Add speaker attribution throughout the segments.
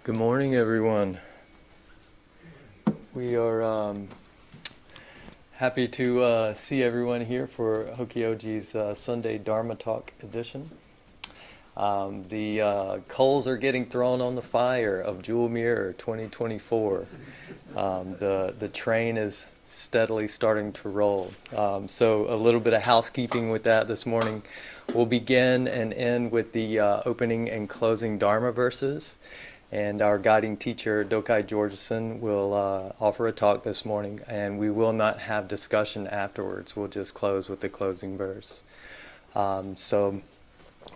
Speaker 1: Good morning, everyone. We are happy to see everyone here for Hokyoji's Sunday Dharma Talk edition. The coals are getting thrown on the fire of Jewel Mirror 2024. The train is steadily starting to roll. So a little bit of housekeeping with that this morning. We'll begin and end with the opening and closing Dharma verses. And our guiding teacher, Dokai Georgesen, will offer a talk this morning, and we will not have discussion afterwards. We'll just close with the closing verse. So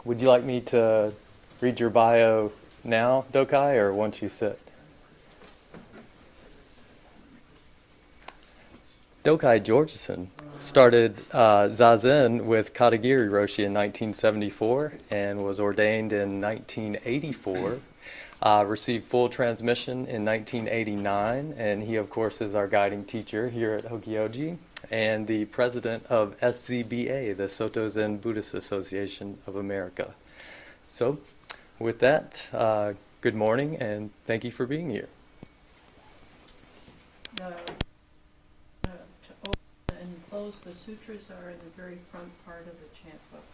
Speaker 1: would you like me to read your bio now, Dokai, or once you sit? Dokai Georgesen started Zazen with Katagiri Roshi in 1974 and was ordained in 1984. Received full transmission in 1989, and he, of course, is our guiding teacher here at Hokyoji and the president of SZBA, the Soto Zen Buddhist Association of America. So, with that, good morning, and thank you for being here.
Speaker 2: To open and close the sutras are in the very front part of the chant books.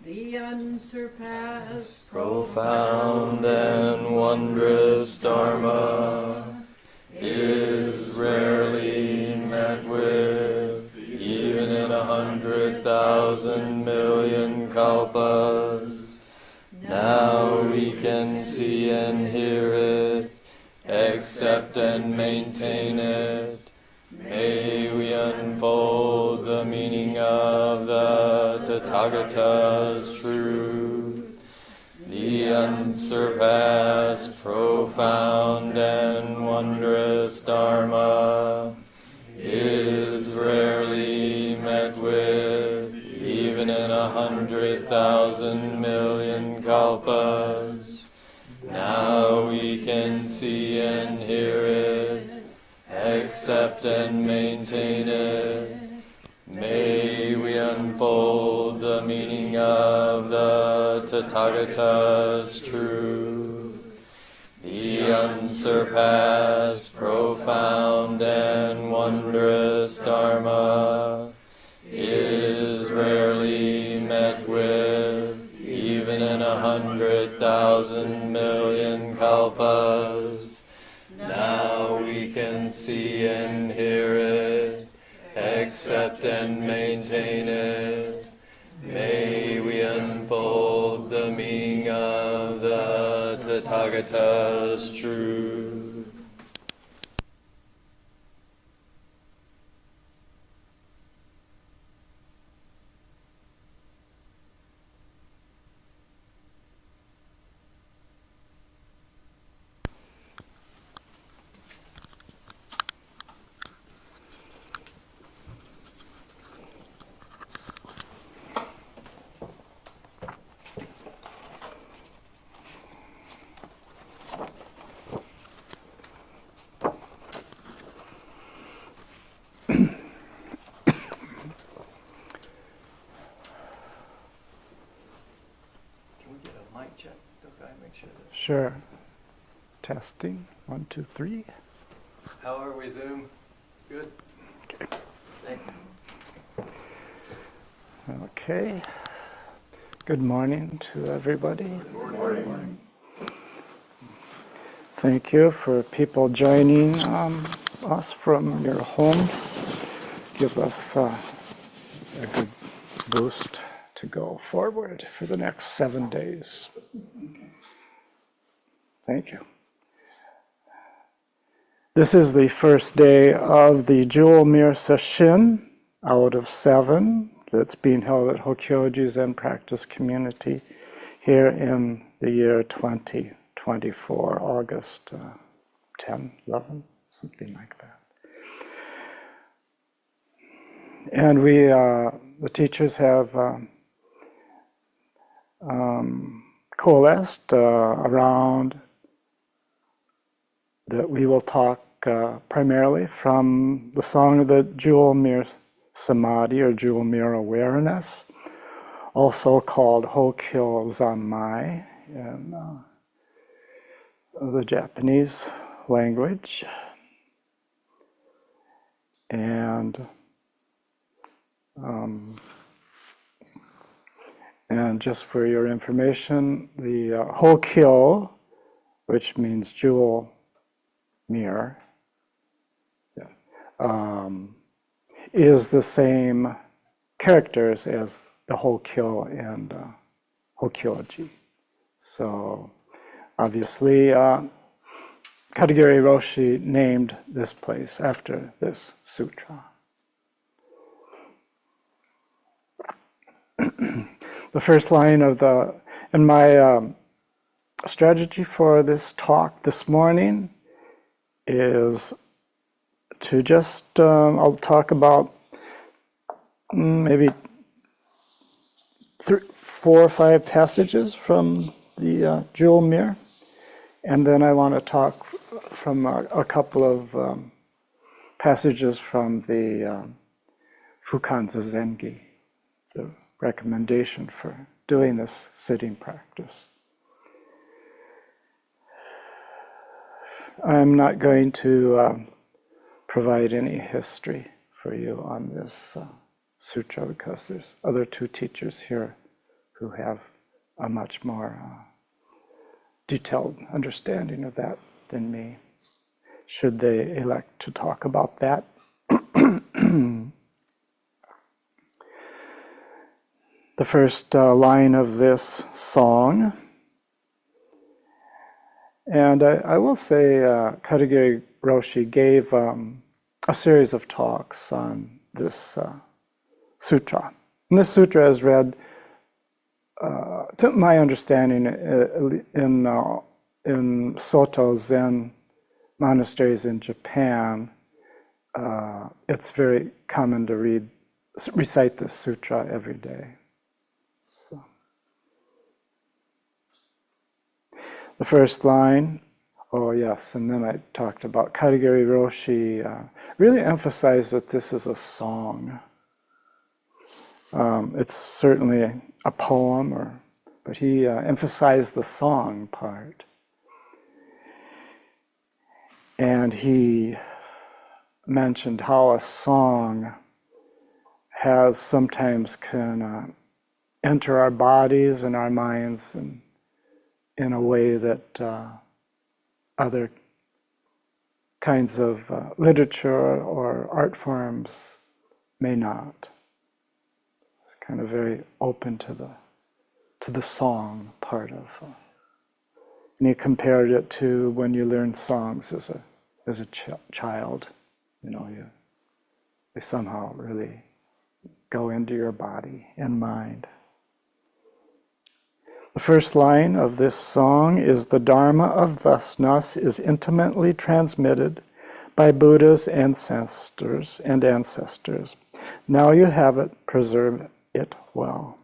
Speaker 2: The unsurpassed,
Speaker 1: profound and wondrous Dharma is rarely met with, even in 100,000 million kalpas. Now we can see and hear it, accept and maintain it. May we unfold the meaning of the Tathagata's truth, the unsurpassed, profound, and wondrous Dharma is rarely met with, even in 100,000 million kalpas. Now we can see and hear it, accept and maintain it. May we unfold the meaning of the Tathagata's truth, the unsurpassed, profound, and wondrous Dharma is rarely met with, even in 100,000 million kalpas. Now we can see and hear it, accept and maintain it. May we unfold the meaning of the Tathagata's truth.
Speaker 3: Sure. Testing. 1, 2, 3.
Speaker 1: How are we, Zoom? Good?
Speaker 3: Okay.
Speaker 1: Thank you.
Speaker 3: Okay. Good morning to everybody.
Speaker 1: Good morning.
Speaker 3: Thank you for people joining us from your homes. Give us a good boost to go forward for the next 7 days. Thank you. This is the first day of the Jewel Mirror Session out of 7 that's being held at Hokyoji Zen Practice Community here in the year 2024, August 10, 11, something like that. And we, the teachers have coalesced around that we will talk primarily from the song of the Jewel Mirror Samadhi or Jewel Mirror Awareness, also called Hokyo Zanmai in the Japanese language. And just for your information, the Hokyo, which means jewel mirror, is the same characters as the Hokyo and Hokyoji. So obviously, Katagiri Roshi named this place after this sutra. The first line of in my strategy for this talk this morning is to just, I'll talk about maybe 4 or 5 passages from the Jewel Mirror, and then I want to talk from a couple of passages from the Fukanza Zengi, the recommendation for doing this sitting practice. I'm not going to provide any history for you on this sutra because there's other 2 teachers here who have a much more detailed understanding of that than me, should they elect to talk about that. The first line of this song, and I will say Katagiri Roshi gave a series of talks on this sutra. And this sutra is read, to my understanding, in Soto Zen monasteries in Japan. It's very common to recite this sutra every day. So, the first line, oh yes, and then I talked about Katagiri Roshi really emphasized that this is a song. It's certainly a poem, but he emphasized the song part. And he mentioned how a song sometimes can enter our bodies and our minds in a way that other kinds of literature or art forms may not. Kind of very open to the song part of. And he compared it to when you learn songs as a child. You know, they somehow really go into your body and mind. The first line of this song is, "The Dharma of thusness is intimately transmitted by Buddha's ancestors and ancestors. Now you have it, preserve it well."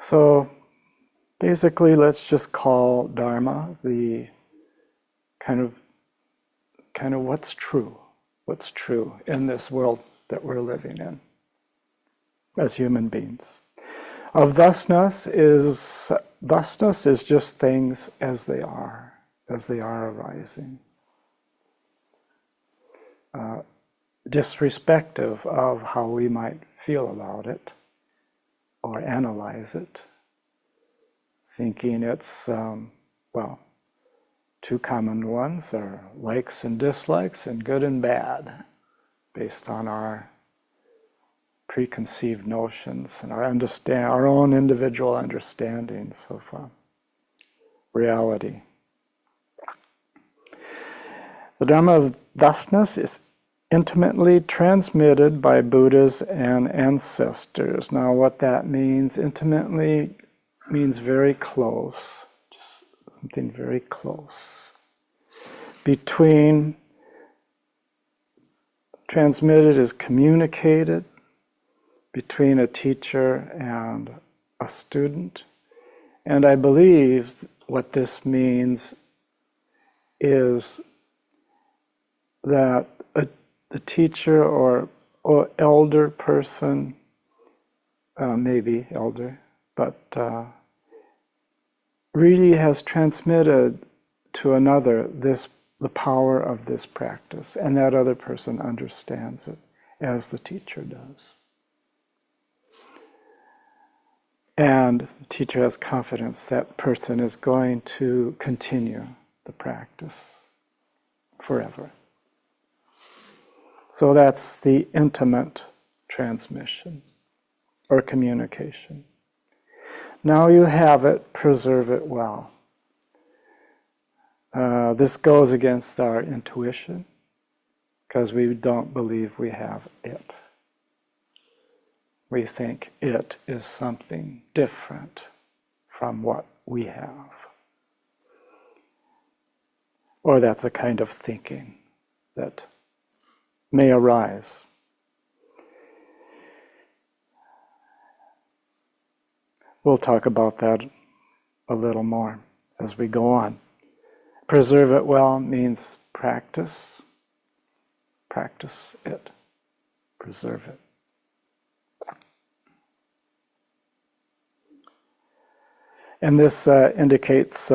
Speaker 3: So basically, let's just call Dharma the kind of what's true in this world that we're living in as human beings. Of thusness is just things as they are arising. Disrespective of how we might feel about it or analyze it, thinking it's, 2 common ones are likes and dislikes and good and bad, based on our preconceived notions and our own individual understandings of reality. The Dharma of thusness is intimately transmitted by Buddhas and ancestors. Now what that means, intimately means very close, just something very close. Transmitted is communicated between a teacher and a student. And I believe what this means is that the teacher or elder person, maybe elder but really has transmitted to another the power of this practice, and that other person understands it as the teacher does. And the teacher has confidence that person is going to continue the practice forever. So that's the intimate transmission or communication. Now you have it, preserve it well. This goes against our intuition because we don't believe we have it. We think it is something different from what we have. Or that's a kind of thinking that may arise. We'll talk about that a little more as we go on. Preserve it well means practice it, preserve it. And this indicates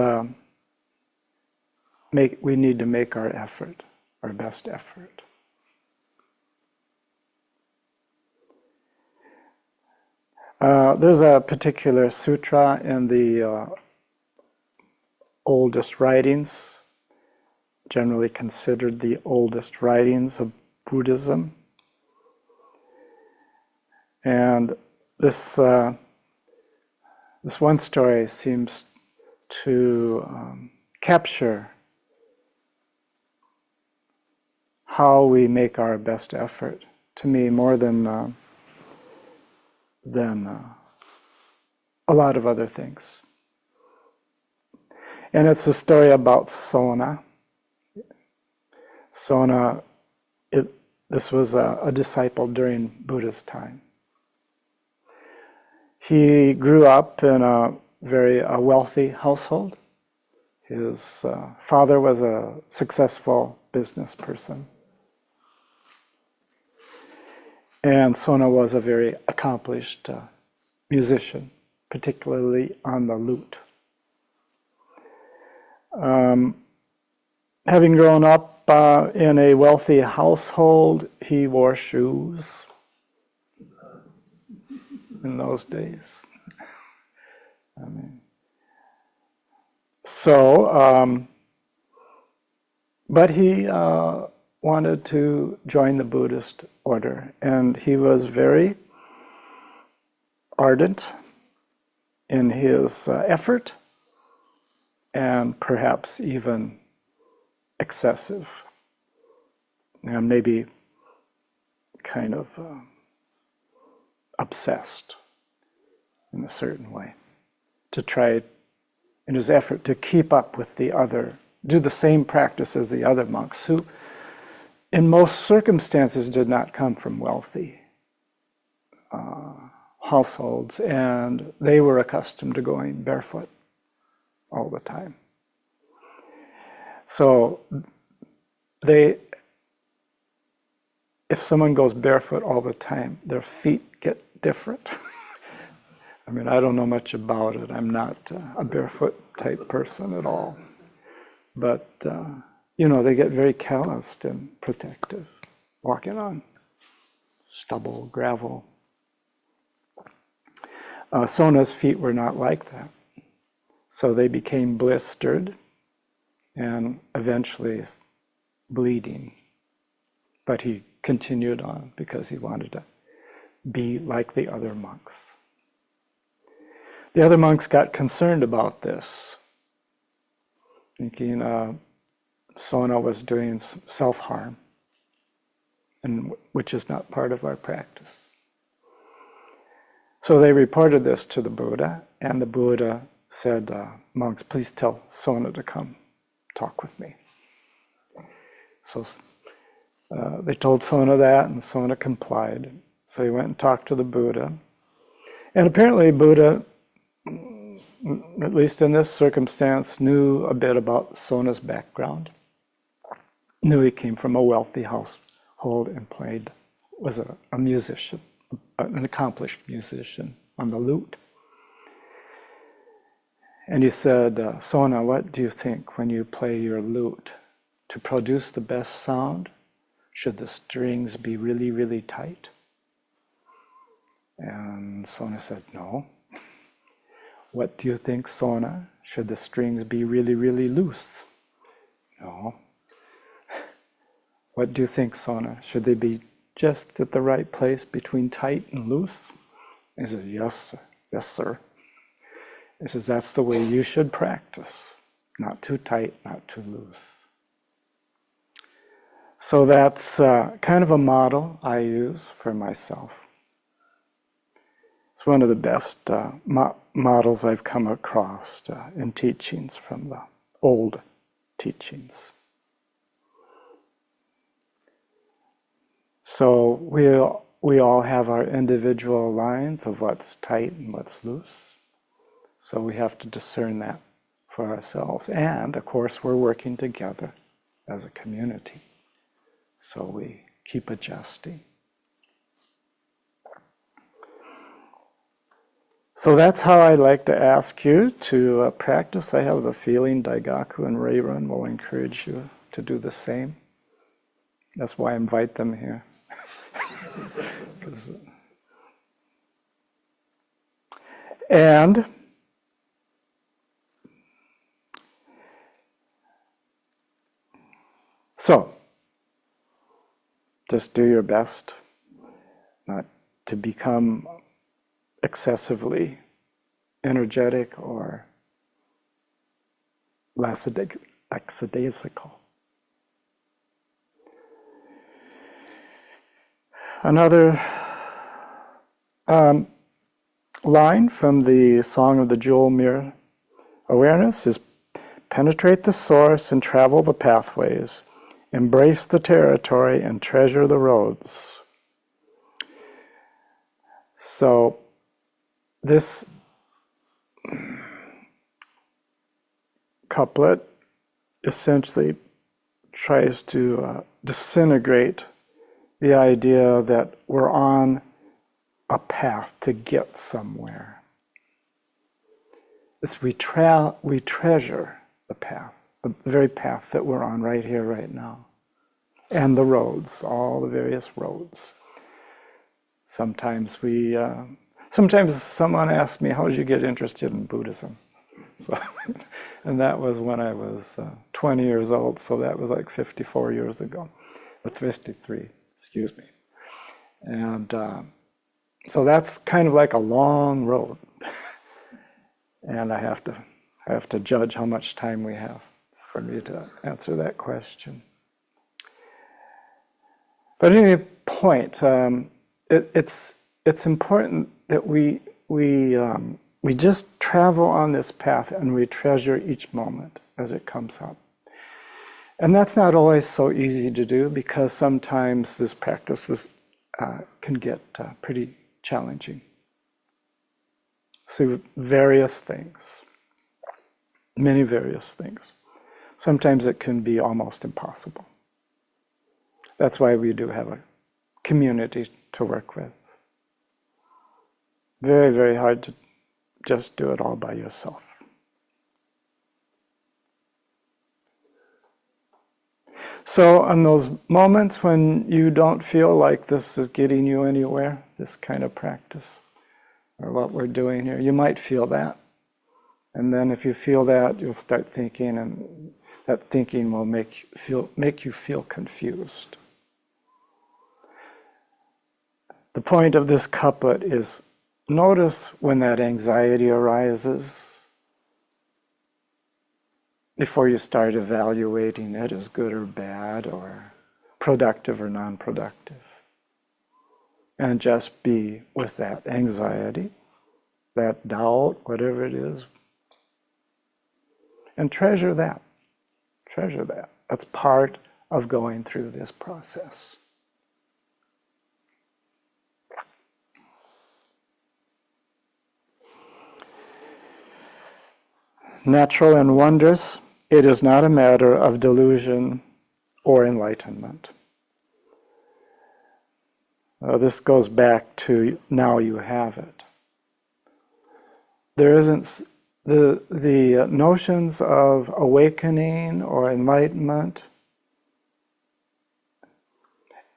Speaker 3: we need to make our effort, our best effort. There's a particular sutra in the oldest writings, generally considered the oldest writings of Buddhism. And this one story seems to capture how we make our best effort, to me, more than a lot of other things. And it's a story about Sona. Sona, this was a disciple during Buddha's time. He grew up in a very wealthy household. His father was a successful business person. And Sona was a very accomplished musician, particularly on the lute. Having grown up in a wealthy household, he wore shoes in those days. But he wanted to join the Buddhist order, and he was very ardent in his effort, and perhaps even excessive, and maybe kind of obsessed in a certain way, to try in his effort to keep up with the other, do the same practice as the other monks who in most circumstances did not come from wealthy households, and they were accustomed to going barefoot all the time. So if someone goes barefoot all the time, their feet get different. I mean, I don't know much about it. I'm not a barefoot type person at all. But, they get very calloused and protective, walking on stubble, gravel. Sona's feet were not like that. So they became blistered and eventually bleeding. But he continued on because he wanted to be like the other monks. The other monks got concerned about this, thinking Sona was doing self-harm, and which is not part of our practice. So they reported this to the Buddha, and the Buddha said, monks, please tell Sona to come talk with me. So they told Sona that, and Sona complied. So he went and talked to the Buddha. And apparently Buddha, at least in this circumstance, knew a bit about Sona's background. Knew he came from a wealthy household and was a musician, an accomplished musician on the lute. And he said, Sona, what do you think when you play your lute? To produce the best sound, should the strings be really, really tight? And Sona said, no. What do you think, Sona? Should the strings be really, really loose? No. What do you think, Sona? Should they be just at the right place between tight and loose? He said, yes, sir. Yes, sir. He says, that's the way you should practice. Not too tight, not too loose. So that's kind of a model I use for myself. It's one of the best models I've come across in teachings from the old teachings. So we all have our individual lines of what's tight and what's loose. So we have to discern that for ourselves. And of course, we're working together as a community. So we keep adjusting. So that's how I like to ask you to practice. I have the feeling Daigaku and Reirun will encourage you to do the same. That's why I invite them here. And so, just do your best not to become excessively energetic or lackadaisical. Another line from the Song of the Jewel Mirror Awareness is, penetrate the source and travel the pathways, embrace the territory and treasure the roads. So this couplet essentially tries to disintegrate the idea that we're on a path to get somewhere. It's we treasure the path, the very path that we're on right here, right now. And the roads, all the various roads. Sometimes someone asks me, how did you get interested in Buddhism? So, and that was when I was 20 years old, so that was like 54 years ago, or 53, excuse me. And so that's kind of like a long road. And I have to judge how much time we have for me to answer that question. But at any point, it's important that we just travel on this path and we treasure each moment as it comes up. And that's not always so easy to do because sometimes this practice can get pretty challenging. So various things, many various things. Sometimes it can be almost impossible. That's why we do have a community to work with. Very, very hard to just do it all by yourself. So on those moments when you don't feel like this is getting you anywhere, this kind of practice, or what we're doing here, you might feel that. And then if you feel that, you'll start thinking, and that thinking will make you feel confused. The point of this couplet is, notice when that anxiety arises before you start evaluating it as good or bad or productive or non-productive. And just be with that anxiety, that doubt, whatever it is. And treasure that. Treasure that. That's part of going through this process. Natural and wondrous, it is not a matter of delusion or enlightenment. This goes back to now you have it. There isn't the notions of awakening or enlightenment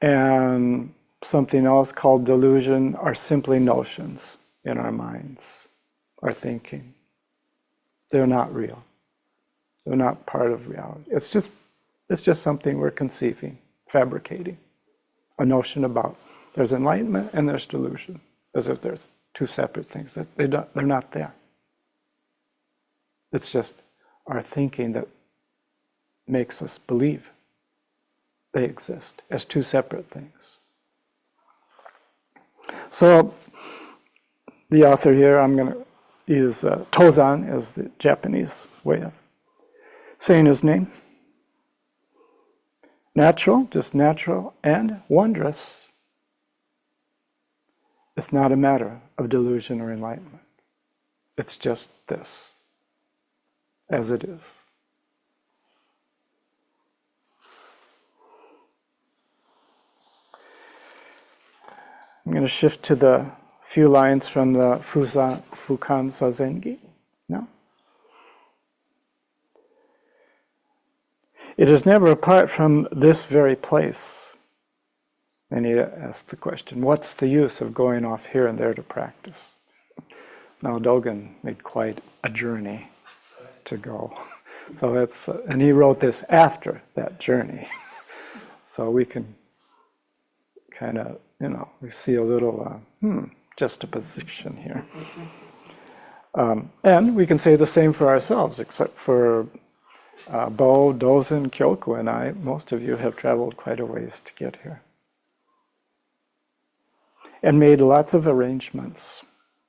Speaker 3: and something else called delusion are simply notions in our minds, our thinking. They're not real. They're not part of reality. It's just something we're conceiving, fabricating. A notion about there's enlightenment and there's delusion, as if there's two separate things. They're not there. It's just our thinking that makes us believe they exist as two separate things. So the author here, I'm going to use Tozan as the Japanese way of saying his name. Natural, just natural, and wondrous. It's not a matter of delusion or enlightenment. It's just this, as it is. I'm going to shift to the few lines from the Fukan Zazengi. No? It is never apart from this very place. And he asked the question, what's the use of going off here and there to practice? Now Dogen made quite a journey to go. So that's, and he wrote this after that journey. So we can kind of, we see a little juxtaposition here. And we can say the same for ourselves, except for Bo, Dozen, Kyoku, and I. Most of you have traveled quite a ways to get here. And made lots of arrangements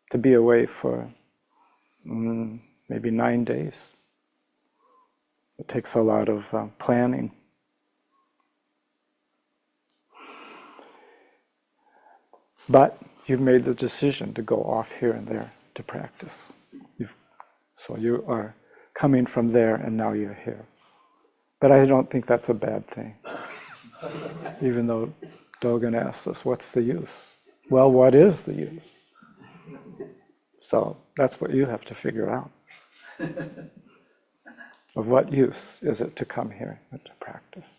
Speaker 3: to be away for maybe 9 days. It takes a lot of planning. But you've made the decision to go off here and there to practice. So you are coming from there and now you're here. But I don't think that's a bad thing. Even though Dogen asks us, what's the use? Well, what is the use? So that's what you have to figure out. Of what use is it to come here and to practice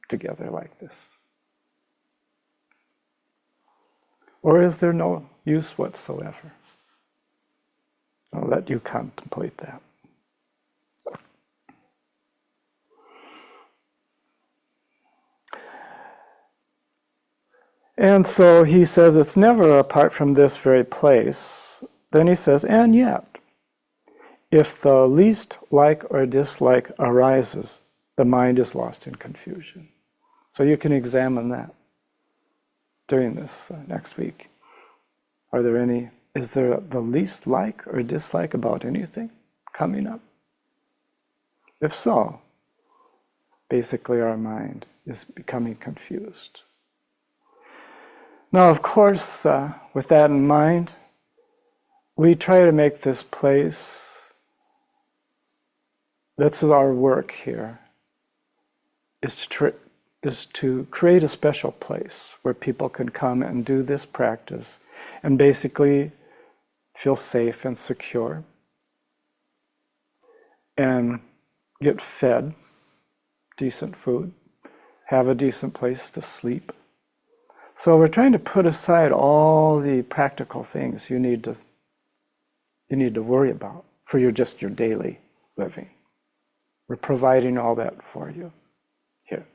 Speaker 3: together like this? Or is there no use whatsoever? I'll let you contemplate that. And so he says it's never apart from this very place. Then he says, and yet, if the least like or dislike arises, the mind is lost in confusion. So you can examine that during this next week. Is there the least like or dislike about anything coming up? If so, basically our mind is becoming confused. Now, of course, with that in mind, we try to make this place, that's our work here, is to create a special place where people can come and do this practice and basically feel safe and secure and get fed decent food, have a decent place to sleep. So we're trying to put aside all the practical things you need to worry about for your daily living. We're providing all that for you here.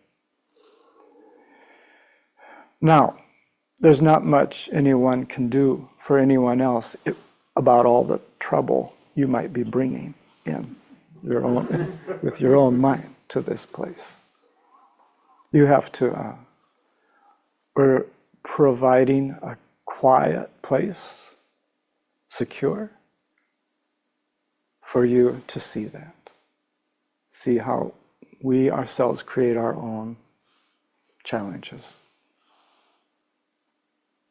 Speaker 3: Now, there's not much anyone can do for anyone else about all the trouble you might be bringing in with your own mind to this place. You have to. We're providing a quiet place, secure, for you to see that. See how we ourselves create our own challenges.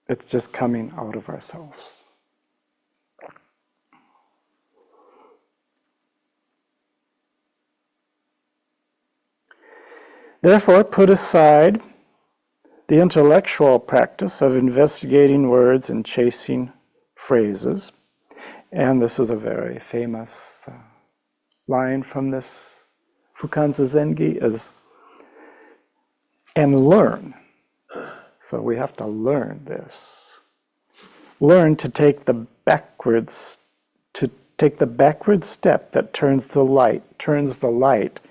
Speaker 3: It's just coming out of ourselves. Therefore, put aside the intellectual practice of investigating words and chasing phrases, And this is a very famous line from this Fukan Zengi is, and learn. So we have to learn this. Learn to take the backward step that turns the light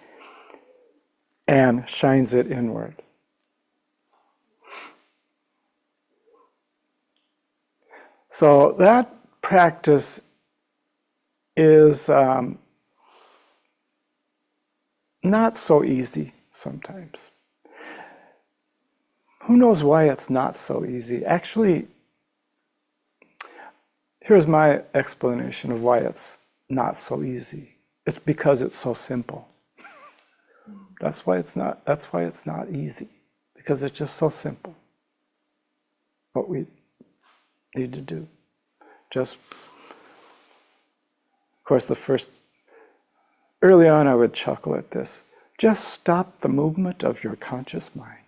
Speaker 3: and shines it inward. So that practice is not so easy sometimes. Who knows why it's not so easy? Actually, here's my explanation of why it's not so easy. It's because it's so simple. That's why it's not easy. Because it's just so simple. What we need to do. Just, of course, early on I would chuckle at this. Just stop the movement of your conscious mind.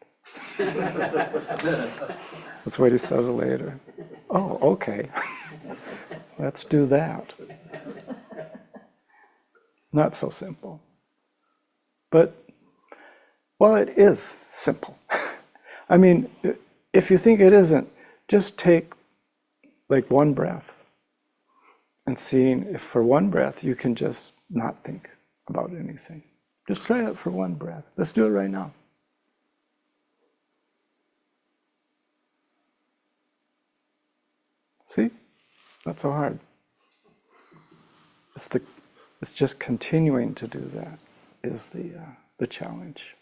Speaker 3: That's what he says later. Oh, okay. Let's do that. Not so simple. But, well, it is simple. I mean, if you think it isn't, just take like one breath and seeing if for one breath you can just not think about anything. Just try it for one breath. Let's do it right now. See? Not so hard. It's just continuing to do that is the challenge.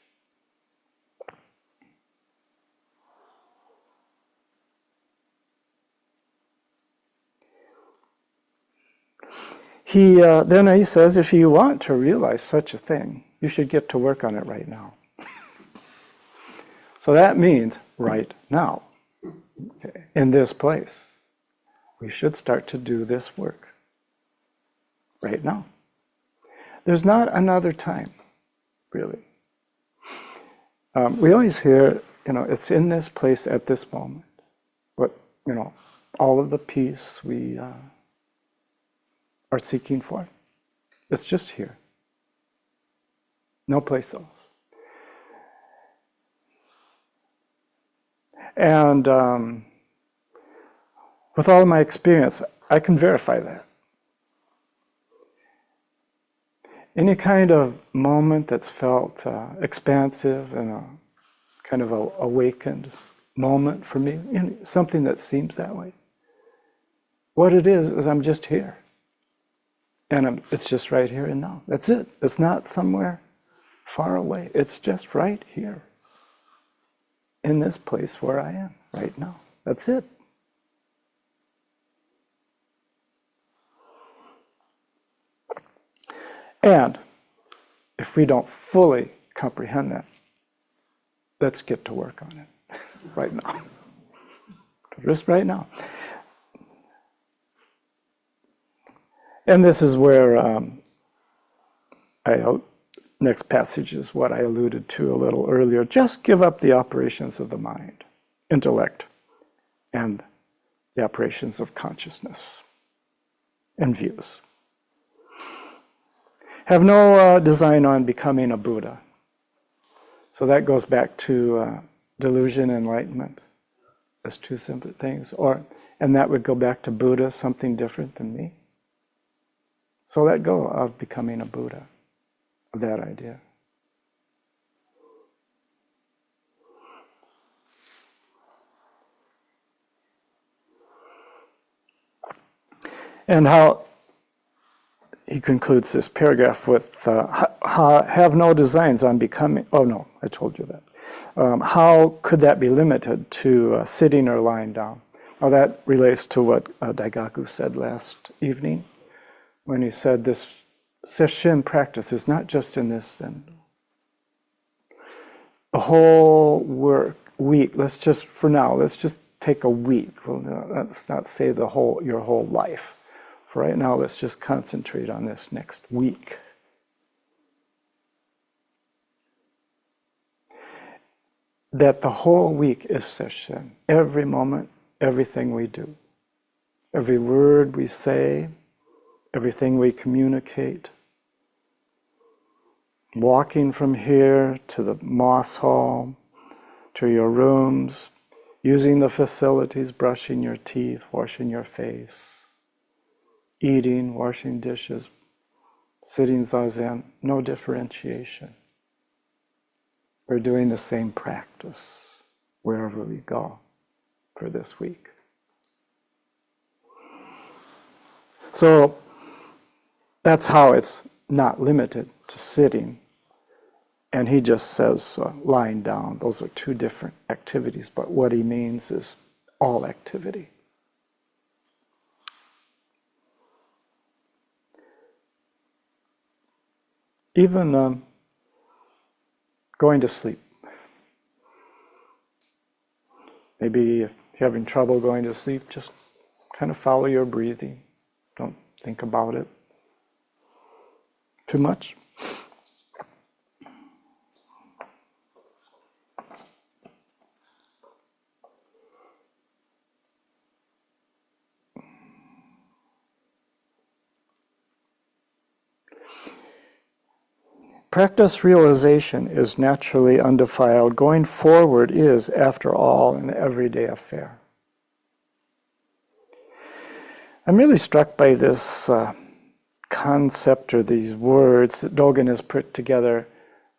Speaker 3: Then he says, if you want to realize such a thing, you should get to work on it right now. So that means right now, okay, in this place. We should start to do this work right now. There's not another time, really. We always hear, it's in this place at this moment. But, all of the peace we are seeking for, it's just here. No place else. And with all of my experience, I can verify that. Any kind of moment that's felt expansive and a kind of a awakened moment for me, something that seems that way. What it is I'm just here. And it's just right here and now. That's it. It's not somewhere far away. It's just right here. In this place where I am right now. That's it. And if we don't fully comprehend that, let's get to work on it right now. Just right now. And this is where next passage is what I alluded to a little earlier. Just give up the operations of the mind, intellect, and the operations of consciousness and views. Have no design on becoming a Buddha. So that goes back to delusion, enlightenment. As two simple things. And that would go back to Buddha, something different than me. So let go of becoming a Buddha, of that idea. And how he concludes this paragraph with, have no designs on becoming, oh no, I told you that. How could that be limited to sitting or lying down? Well, that relates to what Daigaku said last evening, when he said this sesshin practice is not just in this Zen. The whole week, let's just take a week. Well, let's not say your whole life. For right now, let's just concentrate on this next week. That the whole week is sesshin. Every moment, everything we do. Every word we say, everything we communicate. Walking from here to the moss hall, to your rooms, using the facilities, brushing your teeth, washing your face, eating, washing dishes, sitting zazen, no differentiation. We're doing the same practice wherever we go for this week. So that's how it's not limited to sitting. And he just says lying down. Those are two different activities, but what he means is all activity. Even going to sleep. Maybe if you're having trouble going to sleep, just kind of follow your breathing. Don't think about it too much. Practice realization is naturally undefiled. Going forward is, after all, an everyday affair. I'm really struck by this concept or these words that Dogen has put together,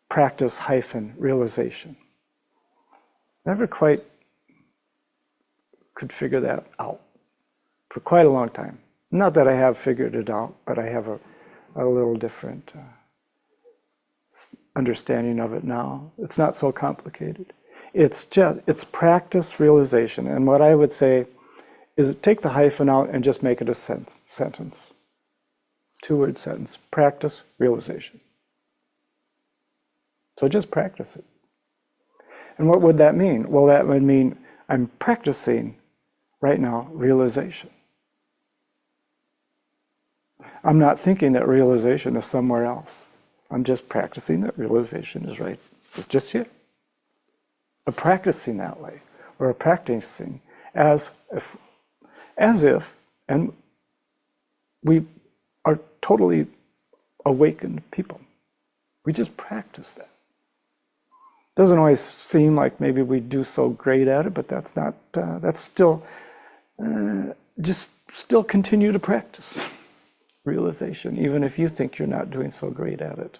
Speaker 3: practice-realization. Never quite could figure that out for quite a long time. Not that I have figured it out, but I have a little different understanding of it now. It's not so complicated. It's practice realization. And what I would say is take the hyphen out and just make it a sentence. Two-word sentence. Practice realization. So just practice it. And what would that mean? Well, that would mean I'm practicing right now realization. I'm not thinking that realization is somewhere else. I'm just practicing that realization is right. It's just here. I'm practicing that way, or practicing as if, and we are totally awakened people. We just practice that. Doesn't always seem like maybe we do so great at it, but that's not. That's still just still continue to practice. Realization, even if you think you're not doing so great at it.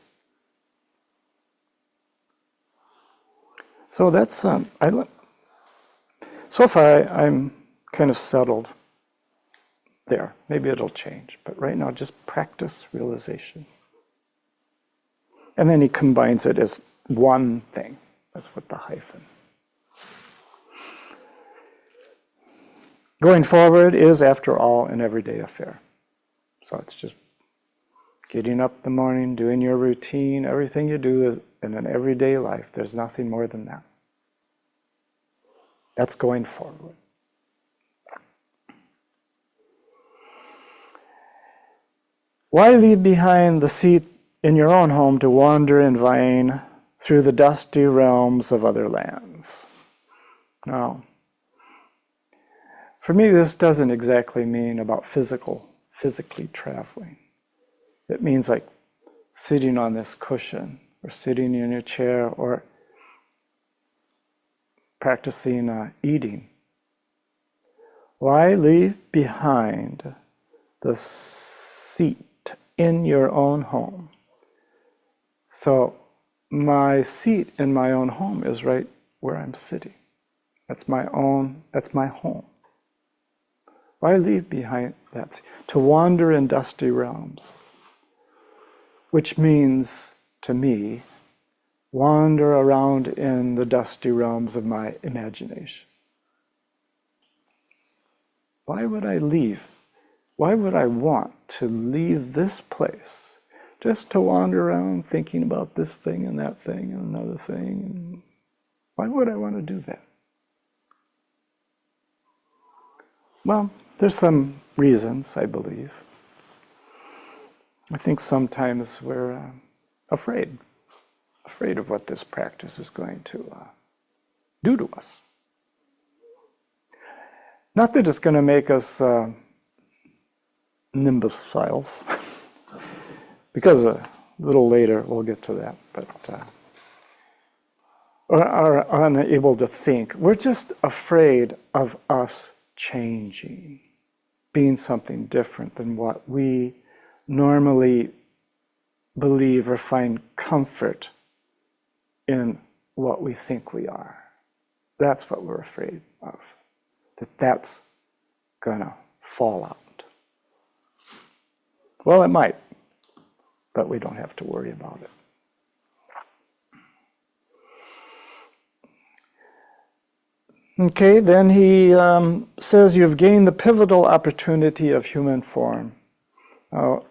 Speaker 3: So that's so far I'm kind of settled there. Maybe it'll change, but right now just practice realization. And then he combines it as one thing. That's what the hyphen. Going forward is, after all, an everyday affair. So it's just getting up in the morning, doing your routine. Everything you do is in an everyday life. There's nothing more than that. That's going forward. Why leave behind the seat in your own home to wander in vain through the dusty realms of other lands? Now, for me, this doesn't exactly mean about physically traveling. It means like sitting on this cushion, or sitting in your chair, or practicing eating. Why leave behind the seat in your own home? So my seat in my own home is right where I'm sitting. That's my home. Why leave behind that? To wander in dusty realms, which means, to me, wander around in the dusty realms of my imagination. Why would I leave? Why would I want to leave this place just to wander around thinking about this thing and that thing and another thing? Why would I want to do that? Well, there's some reasons, I believe. I think sometimes we're afraid of what this practice is going to do to us. Not that it's going to make us nimbus files. Because a little later we'll get to that, but are unable to think. We're just afraid of us changing, being something different than what we normally believe or find comfort in what we think we are. That's what we're afraid of, that's gonna fall out. Well, it might, but we don't have to worry about it. Okay, then he says you've gained the pivotal opportunity of human form. We'll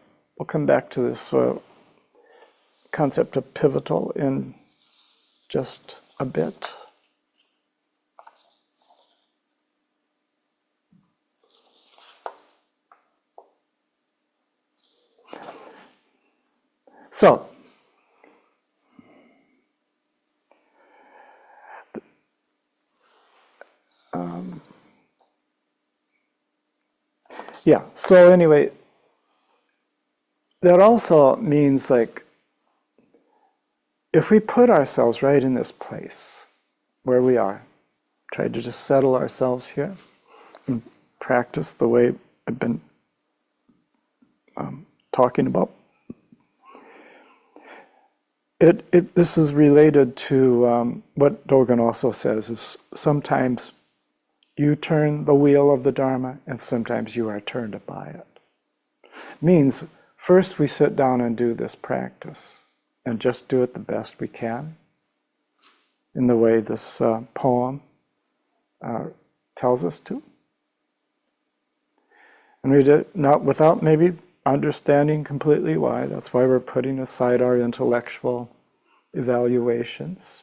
Speaker 3: come back to this concept of pivotal in just a bit. So, yeah, so anyway, that also means like, if we put ourselves right in this place where we are, try to just settle ourselves here and practice the way I've been talking about. This is related to what Dogen also says, is sometimes you turn the wheel of the Dharma and sometimes you are turned by it. Means first we sit down and do this practice and just do it the best we can in the way this poem tells us to. And we did not without maybe understanding completely why. That's why we're putting aside our intellectual evaluations.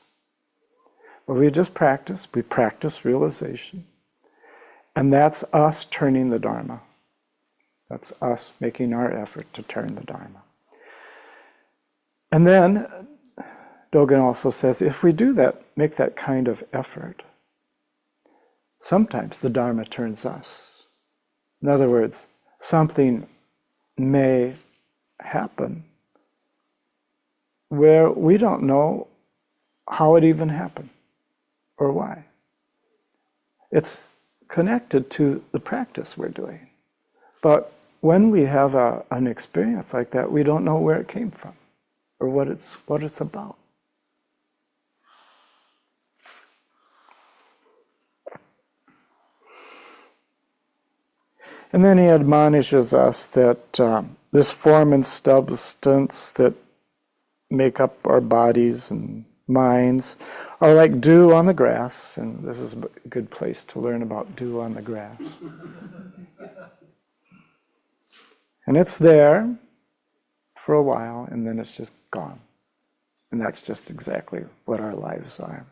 Speaker 3: But we just practice. We practice realization. And that's us turning the Dharma. That's us making our effort to turn the Dharma. And then Dogen also says, if we do that, make that kind of effort, sometimes the Dharma turns us. In other words, something may happen where we don't know how it even happened or why. It's connected to the practice we're doing. But when we have an experience like that, we don't know where it came from or what it's about. And then he admonishes us that this form and substance that make up our bodies and minds are like dew on the grass, and this is a good place to learn about dew on the grass. And it's there for a while, and then it's just gone. And that's just exactly what our lives are.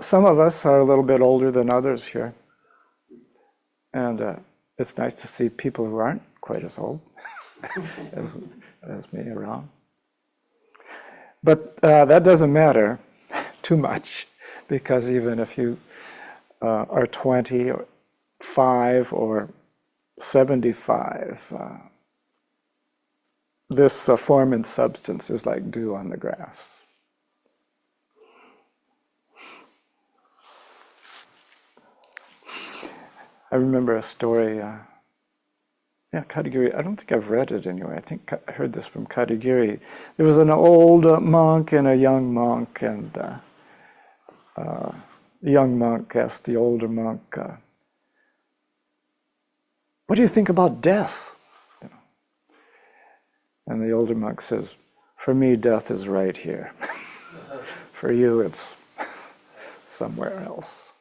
Speaker 3: Some of us are a little bit older than others here, and it's nice to see people who aren't quite as old as me around. But that doesn't matter too much, because even if you are 25 or 75, this form and substance is like dew on the grass. I remember a story, Katagiri, I don't think I've read it anyway. I think I heard this from Katagiri. There was an old monk and a young monk, and the young monk asked the older monk, what do you think about death? And the older monk says, for me, death is right here. For you, it's somewhere else.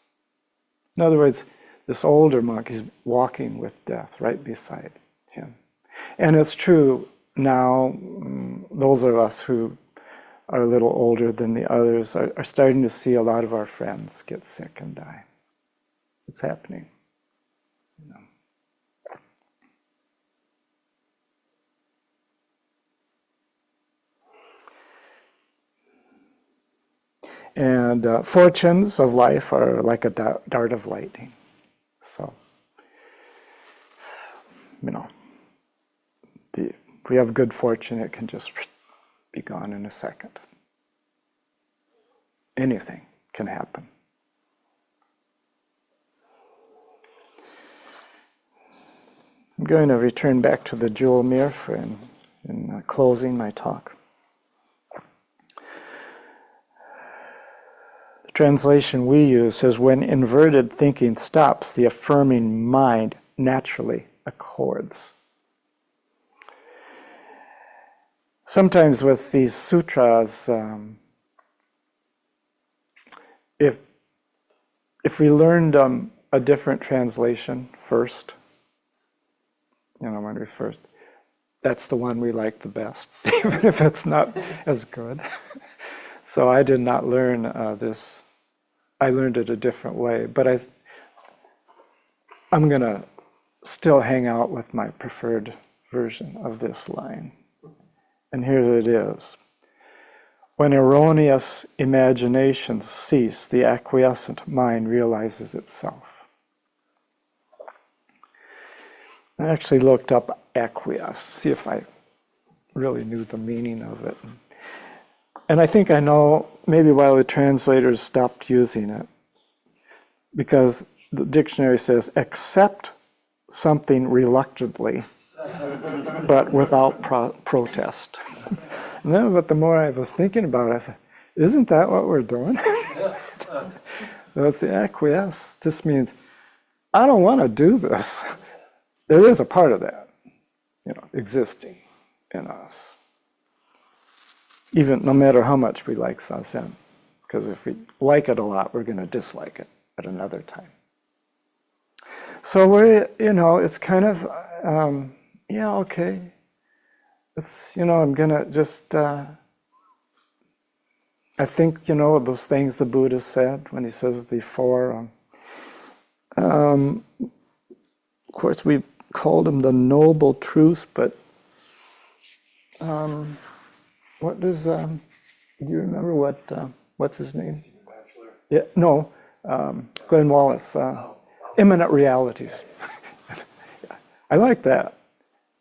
Speaker 3: In other words, this older monk is walking with death right beside him. And it's true now, those of us who are a little older than the others are starting to see a lot of our friends get sick and die. It's happening. You know. And fortunes of life are like a dart of lightning. So, If we have good fortune, it can just be gone in a second. Anything can happen. I'm going to return back to the jewel mirror in closing my talk. The translation we use says, when inverted thinking stops, the affirming mind naturally accords. Sometimes with these sutras, if we learned a different translation first, when we first, that's the one we like the best, even if it's not as good. So I did not learn this. I learned it a different way, but I'm going to still hang out with my preferred version of this line. And here it is. When erroneous imaginations cease, the acquiescent mind realizes itself. I actually looked up acquiesce, see if I really knew the meaning of it. And I think I know maybe why the translators stopped using it. Because the dictionary says, accept something reluctantly, but without protest. And then, but the more I was thinking about it, I said, isn't that what we're doing? That's the acquiesce. Just means, I don't want to do this. There is a part of that, existing in us. Even no matter how much we like Zazen. Because if we like it a lot, we're going to dislike it at another time. So it's kind of, okay. It's, I'm going to just, I think, those things the Buddha said when he says the four, of course we called them the noble truths, but what does, do you remember what's his name? Yeah, no, Glenn Wallace, imminent realities. I like that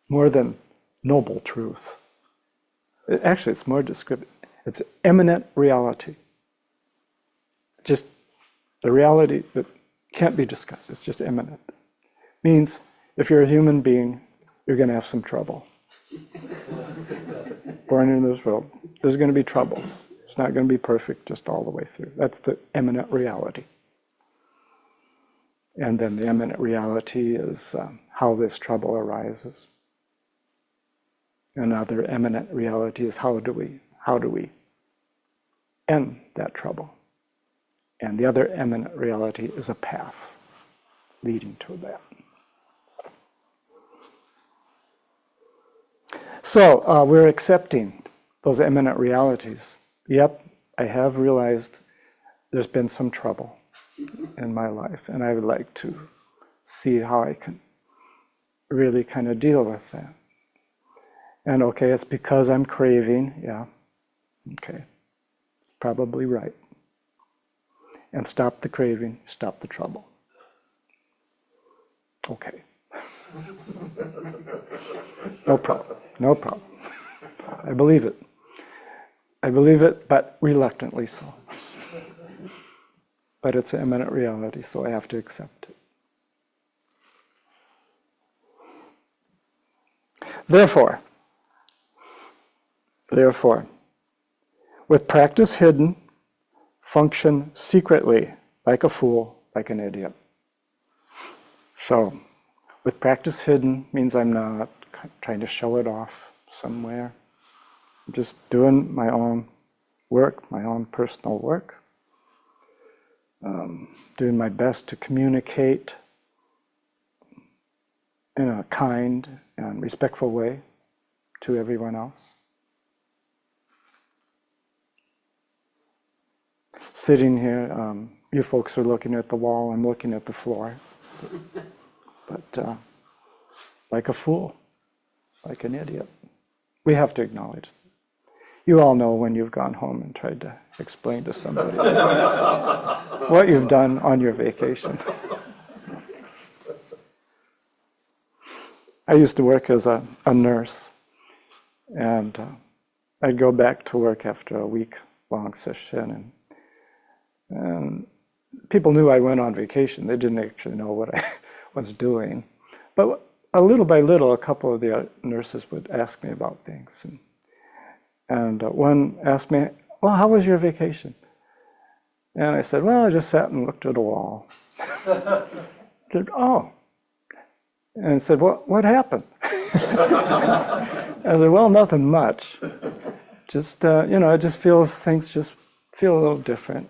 Speaker 3: more than noble truth. Actually, it's more descriptive. It's imminent reality. Just the reality that can't be discussed. It's just imminent. Means if you're a human being, you're going to have some trouble. Born into this world, there's going to be troubles. It's not going to be perfect just all the way through. That's the imminent reality. And then the imminent reality is how this trouble arises. Another imminent reality is how do we end that trouble? And the other imminent reality is a path leading to that. So we're accepting those imminent realities. Yep, I have realized there's been some trouble in my life, and I would like to see how I can really kind of deal with that. And okay, it's because I'm craving, yeah, okay, probably right. And stop the craving, stop the trouble. Okay. No problem, no problem. I believe it. I believe it, but reluctantly so. But it's an imminent reality, so I have to accept it. Therefore, with practice hidden, function secretly like a fool, like an idiot. So, with practice hidden means I'm not trying to show it off somewhere. I'm just doing my own work, my own personal work. Doing my best to communicate in a kind and respectful way to everyone else. Sitting here, you folks are looking at the wall, I'm looking at the floor. But like a fool, like an idiot. We have to acknowledge that. You all know when you've gone home and tried to explain to somebody what you've done on your vacation. I used to work as a nurse, and I'd go back to work after a week-long session, and people knew I went on vacation. They didn't actually know what I was doing. But a little by little, a couple of the nurses would ask me about things. And one asked me, well, how was your vacation? And I said, well, I just sat and looked at a wall. Said, oh. And I said, what happened? I said, well, nothing much. Just, it just feels, things just feel a little different.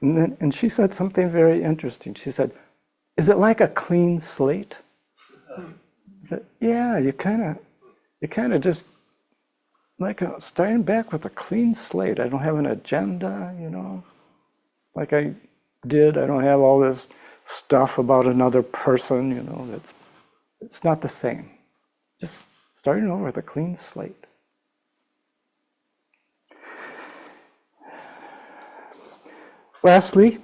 Speaker 3: And she said something very interesting. She said, is it like a clean slate? I said, yeah, you kind of just like starting back with a clean slate. I don't have an agenda, like I did. I don't have all this stuff about another person, it's not the same. Just starting over with a clean slate. Lastly,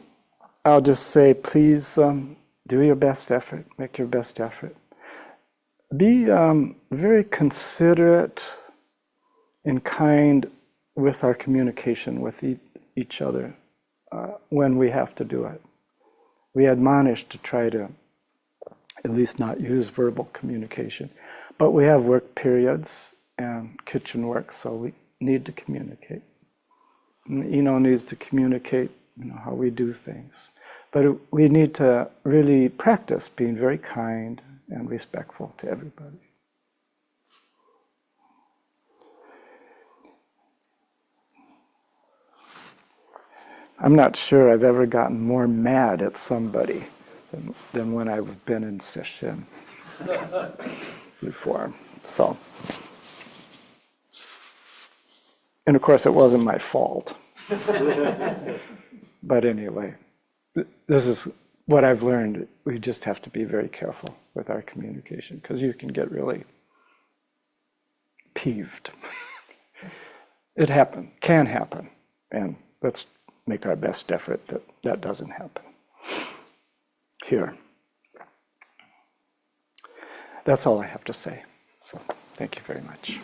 Speaker 3: I'll just say, please do your best effort, make your best effort. Be very considerate and kind with our communication with each other when we have to do it. We admonish to try to at least not use verbal communication. But we have work periods and kitchen work, so we need to communicate. And Eno needs to communicate how we do things. But we need to really practice being very kind and respectful to everybody. I'm not sure I've ever gotten more mad at somebody than when I've been in session before. So, and of course it wasn't my fault. But anyway, this is what I've learned. We just have to be very careful with our communication because you can get really peeved. It can happen, and let's make our best effort that that doesn't happen here. That's all I have to say. So thank you very much.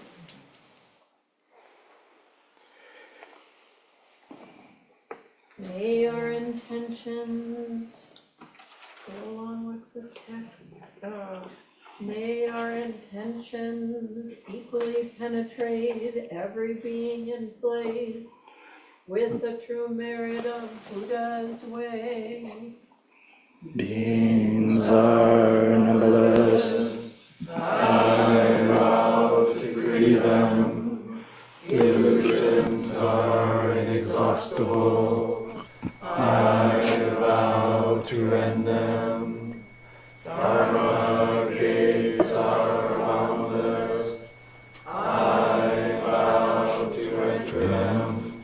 Speaker 2: May our intentions go along with the text. May our intentions equally penetrate every being in place with the true merit of Buddha's way.
Speaker 3: Beings are numberless. I vow to free them. Illusions are inexhaustible. I vow to end them. Dharma gates are boundless. I vow to enter them.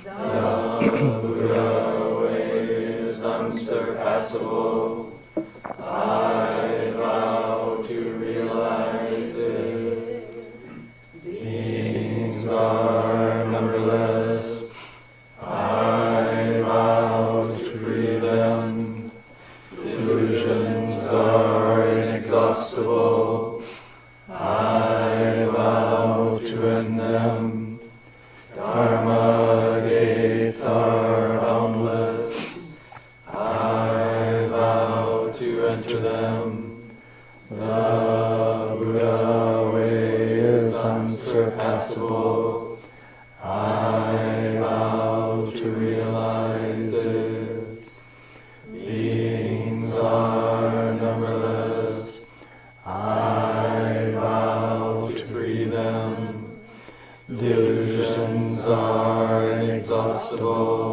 Speaker 3: The Buddha way is unsurpassable. I vow to realize it. Beings are numberless. I vow to free them. Illusions are inexhaustible. I vow to end them. Dharma gates are boundless. I vow to enter them. The Buddha way is unsurpassable. I vow to realize it. Beings are numberless. I vow to free them. Delusions are inexhaustible.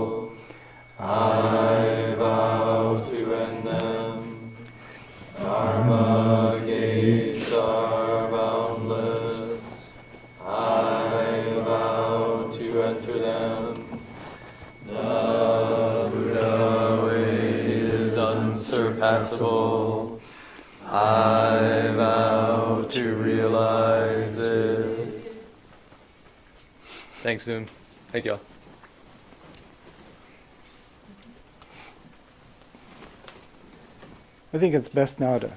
Speaker 3: I vow to end them. Dharma gates are boundless. I vow to enter them. The Buddha way is unsurpassable. I vow to realize it.
Speaker 1: Thanks, Zoom. Thank you all.
Speaker 3: I think it's best now to